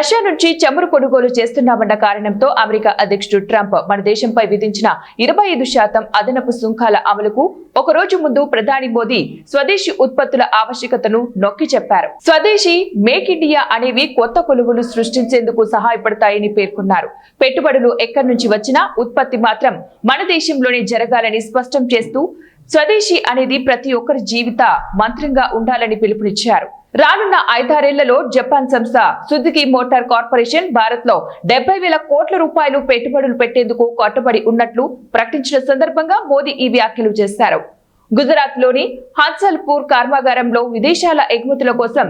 Russia నుంచి చమురు కొనుగోలు చేస్తున్నామన్న కారణంతో అమెరికా అధ్యక్షుడు ట్రంప్ మన దేశంపై విధించిన 25% అదనపు సుంకాల అమలుకు ఒక రోజు ముందు ప్రధాని మోదీ స్వదేశీ ఉత్పత్తుల ఆవశ్యకతను నొక్కి చెప్పారు. స్వదేశీ మేక్ ఇండియా అనేవి కొత్త కొలువులు సృష్టించేందుకు సహాయపడతాయని పేర్కొన్నారు. పెట్టుబడులు ఎక్కడి నుంచి వచ్చినా ఉత్పత్తి మాత్రం మన దేశంలోనే జరగాలని స్పష్టం చేస్తూ స్వదేశీ అనేది ప్రతి ఒక్కరి జీవిత మంత్రంగా ఉండాలని పిలుపునిచ్చారు. రానున్న 5-6 జపాన్ సంస్థ సుజుకి మోటార్ కార్పొరేషన్ భారత్ లో 70,000 కోట్ల రూపాయలు పెట్టుబడులు పెట్టేందుకు కట్టుబడి ఉన్నట్లు ప్రకటించిన సందర్భంగా మోదీ ఈ వ్యాఖ్యలు చేశారు. గుజరాత్ లోని హన్సల్పూర్ కర్మాగారంలో విదేశాల ఎగుమతుల కోసం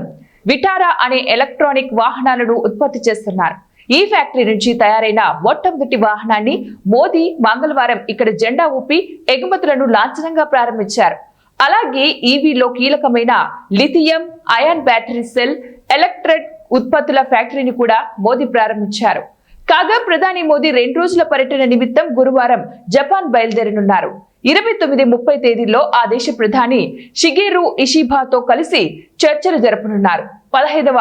విటారా అనే ఎలక్ట్రానిక్ వాహనాలను ఉత్పత్తి చేస్తున్నారు. ఈ ఫ్యాక్టరీ నుంచి తయారైన మొట్టమొదటి వాహనాన్ని మోదీ మంగళవారం ఇక్కడ జెండా ఊపి ఎగుమతులను లాంఛనంగా ప్రారంభించారు. అలాగే ఈవీలో కీలకమైన lithium ion battery cell electric ఉత్పత్తుల ఫ్యాక్టరీని కూడా మోదీ ప్రారంభించారు. కాగా ప్రధాని మోదీ 2 రోజుల పర్యటన నిమిత్తం గురువారం జపాన్ బయలుదేరనున్నారు. 29-30 తేదీల్లో ఆ దేశ ప్రధాని షిగెరు ఇషిబాతో కలిసి చర్చలు జరపనున్నారు. 15వ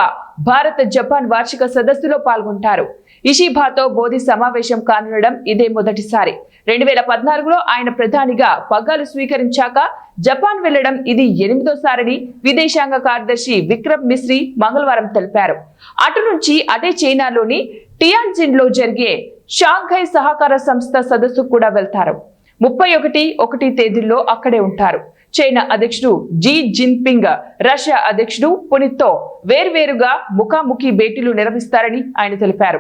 భారత జపాన్ వార్షిక సదస్సులో పాల్గొంటారు. ఇషిబాతో మోదీ సమావేశం కానుండడం ఇదే మొదటిసారి. 2014లో ఆయన ప్రధానిగా పగ్గాలు స్వీకరించాక జపాన్ వెళ్లడం ఇది 8వ సారని విదేశాంగ కార్యదర్శి విక్రమ్ మిశ్రీ మంగళవారం తెలిపారు. అటు నుంచి అదే చైనాలోని టియాన్జిన్ లో జరిగే షాంఘై సహకార సంస్థ సదస్సు కూడా వెళ్తారు. 31 తేదీల్లో అక్కడే ఉంటారు. చైనా అధ్యక్షుడు జీ జిన్పింగ్ రష్యా అధ్యక్షుడు పుతిన్తో వేర్వేరుగా ముఖాముఖి భేటీలు నిర్వహిస్తారని ఆయన తెలిపారు.